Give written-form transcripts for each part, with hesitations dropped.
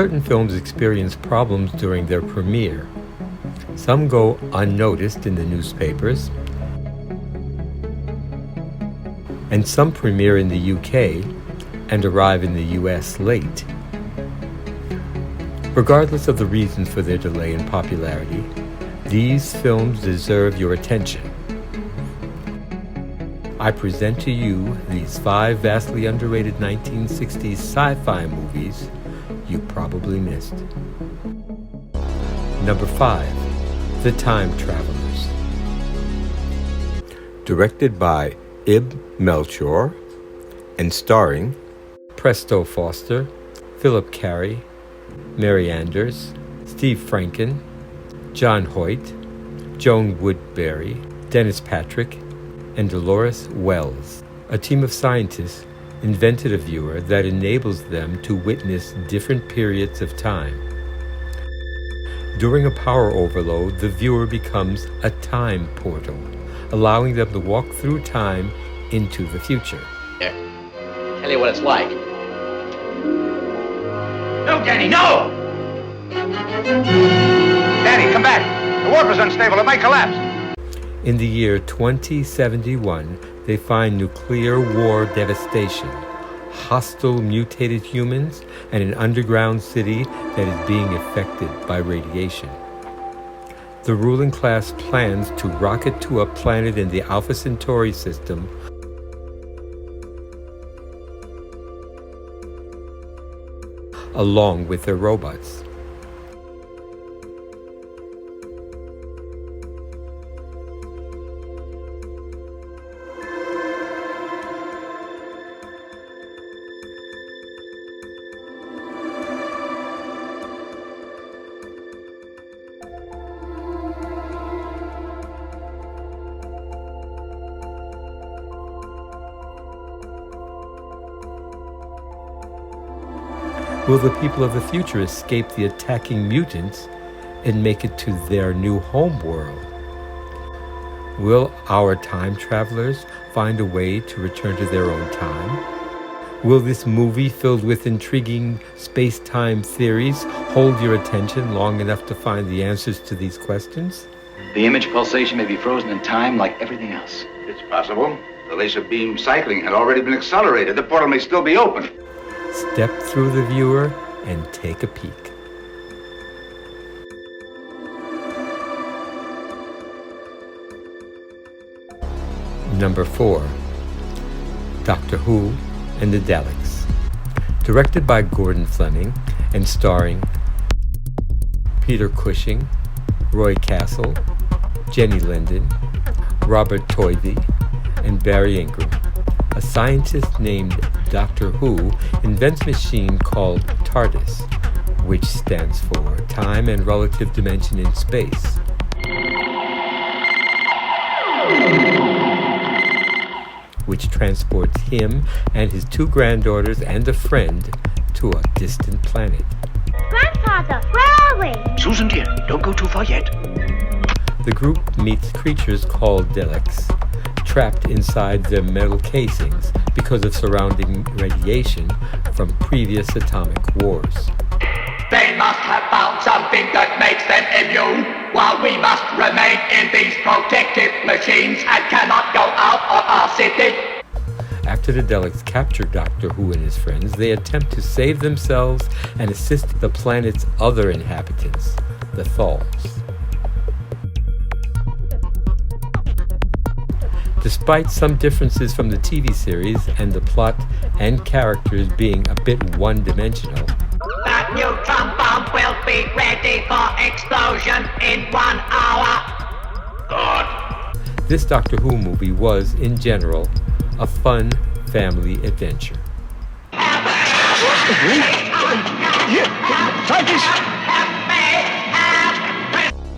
certain films experience problems during their premiere. Some go unnoticed in the newspapers, and some premiere in the UK and arrive in the US late. Regardless of the reasons for their delay in popularity, these films deserve your attention. I present to you these 5 vastly underrated 1960s sci-fi movies you probably missed. Number 5, The Time Travelers. Directed by Ib Melchior and starring Presto Foster, Philip Carey, Mary Anders, Steve Franken, John Hoyt, Joan Woodbury, Dennis Patrick, and Dolores Wells. A team of scientists invented a viewer that enables them to witness different periods of time. During a power overload, the viewer becomes a time portal, allowing them to walk through time into the future. Here, tell you what it's like. No, Danny, no! Danny, come back. The warp is unstable. It might collapse. In the year 2071, they find nuclear war devastation, hostile mutated humans, and an underground city that is being affected by radiation. The ruling class plans to rocket to a planet in the Alpha Centauri system along with their robots. Will the people of the future escape the attacking mutants and make it to their new home world? Will our time travelers find a way to return to their own time? Will this movie filled with intriguing space-time theories hold your attention long enough to find the answers to these questions? The image pulsation may be frozen in time like everything else. It's possible. The laser beam cycling had already been accelerated. The portal may still be open. Step through the viewer and take a peek. Number 4, Doctor Who and the Daleks. Directed by Gordon Fleming and starring Peter Cushing, Roy Castle, Jenny Linden, Robert Toivey, and Barry Ingram. A scientist named Doctor Who invents a machine called TARDIS, which stands for Time and Relative Dimension in Space. Which transports him and his 2 granddaughters and a friend to a distant planet. Grandfather, where are we? Susan, dear, don't go too far yet. The group meets creatures called Daleks, trapped inside their metal casings because of surrounding radiation from previous atomic wars. They must have found something that makes them immune, while we must remain in these protective machines and cannot go out of our city. After the Daleks capture Doctor Who and his friends, they attempt to save themselves and assist the planet's other inhabitants, the Thals. Despite some differences from the TV series and the plot and characters being a bit one-dimensional, That neutron bomb will be ready for explosion in 1 hour. Good. this Doctor Who movie was, in general, a fun family adventure.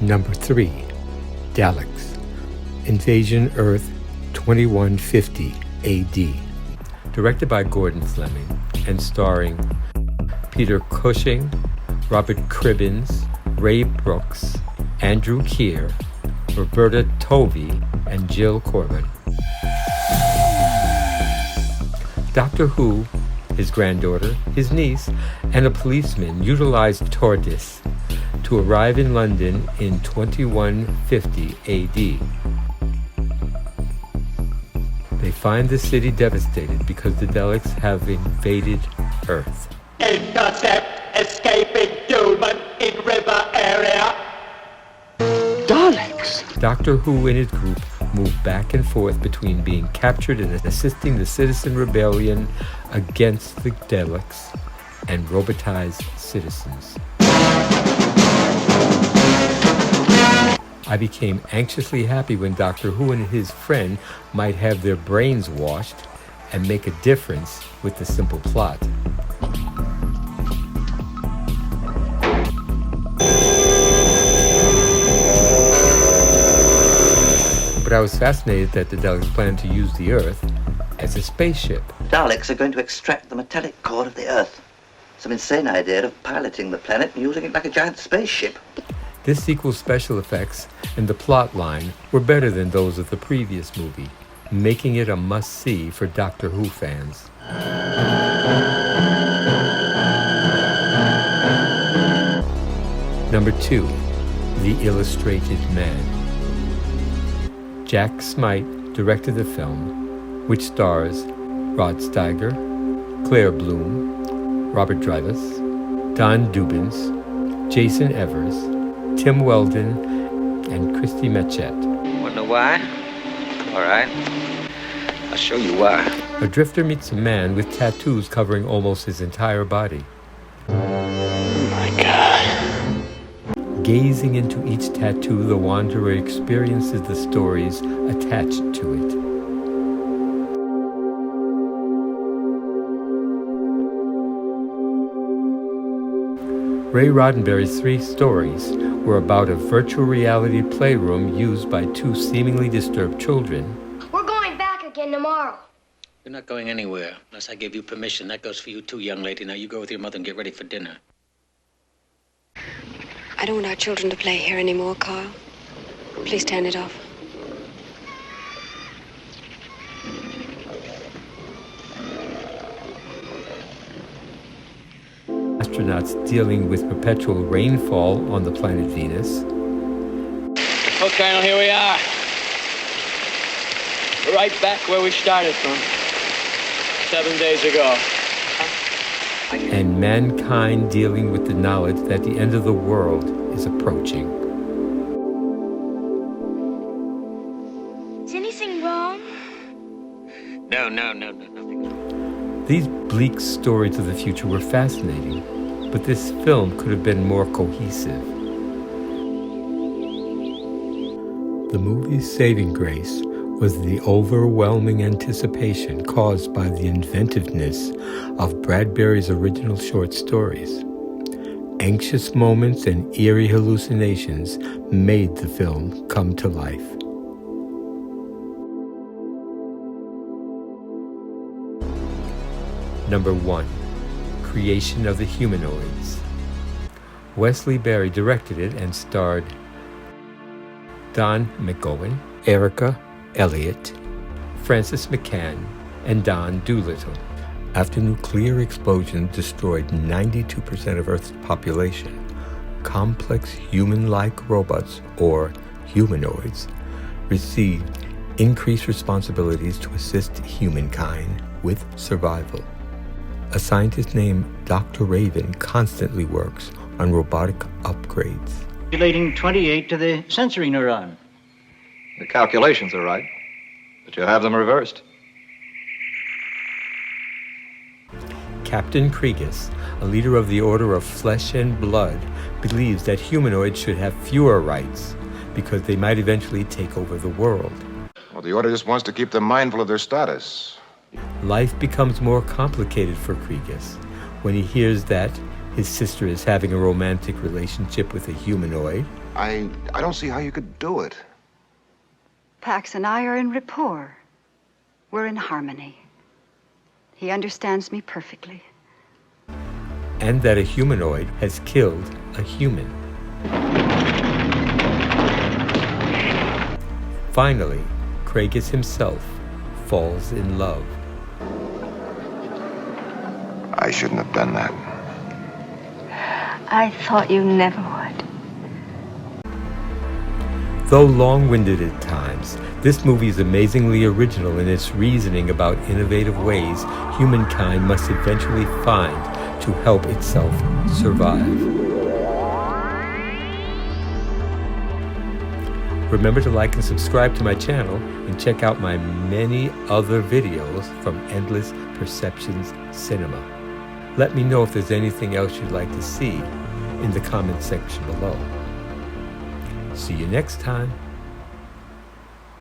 Number 3, Daleks, Invasion Earth 2150 AD, directed by Gordon Fleming and starring Peter Cushing, Robert Cribbins, Ray Brooks, Andrew Keir, Roberta Tovey, and Jill Corbin. Doctor Who, his granddaughter, his niece, and a policeman utilized TARDIS to arrive in London in 2150 AD. They find the city devastated because the Daleks have invaded Earth. Intercept escaping human in river area. Daleks! Doctor Who and his group move back and forth between being captured and assisting the citizen rebellion against the Daleks and robotized citizens. I became anxiously happy when Doctor Who and his friend might have their brains washed and make a difference with the simple plot. But I was fascinated that the Daleks planned to use the Earth as a spaceship. Daleks are going to extract the metallic core of the Earth. Some insane idea of piloting the planet and using it like a giant spaceship. This sequel's special effects and the plot line were better than those of the previous movie, making it a must-see for Doctor Who fans. Number 2, The Illustrated Man. Jack Smythe directed the film, which stars Rod Steiger, Claire Bloom, Robert Dreyfuss, Don Dubins, Jason Evers, Tim Weldon, and Christy Metchet. Wanna know why? All right. I'll show you why. A drifter meets a man with tattoos covering almost his entire body. Oh my God. Gazing into each tattoo, the wanderer experiences the stories attached to it. Ray Roddenberry's 3 stories were about a virtual reality playroom used by 2 seemingly disturbed children. We're going back again tomorrow. You're not going anywhere unless I give you permission. That goes for you too, young lady. Now you go with your mother and get ready for dinner. I don't want our children to play here anymore, Carl. Please turn it off. Astronauts dealing with perpetual rainfall on the planet Venus. Okay, now here we are. We're right back where we started from 7 days ago. And mankind dealing with the knowledge that the end of the world is approaching. Is anything wrong? No, nothing. These bleak stories of the future were fascinating, but this film could have been more cohesive. The movie's saving grace was the overwhelming anticipation caused by the inventiveness of Bradbury's original short stories. Anxious moments and eerie hallucinations made the film come to life. Number 1, Creation of the Humanoids. Wesley Berry directed it and starred Don McGowan, Erica Elliott, Francis McCann, and Don Doolittle. After nuclear explosion destroyed 92% of Earth's population, complex human-like robots, or humanoids, received increased responsibilities to assist humankind with survival. A scientist named Dr. Raven constantly works on robotic upgrades. Relating 28 to the sensory neuron. The calculations are right, but you'll have them reversed. Captain Kriegas, a leader of the Order of Flesh and Blood, believes that humanoids should have fewer rights because they might eventually take over the world. Well, the Order just wants to keep them mindful of their status. Life becomes more complicated for Kriegas when he hears that his sister is having a romantic relationship with a humanoid. I don't see how you could do it. Pax and I are in rapport. We're in harmony. He understands me perfectly. And that a humanoid has killed a human. Finally, Kriegas himself falls in love. I shouldn't have done that. I thought you never would. Though long-winded at times, this movie is amazingly original in its reasoning about innovative ways humankind must eventually find to help itself survive. Remember to like and subscribe to my channel and check out my many other videos from Endless Perceptions Cinema. Let me know if there's anything else you'd like to see in the comment section below. See you next time.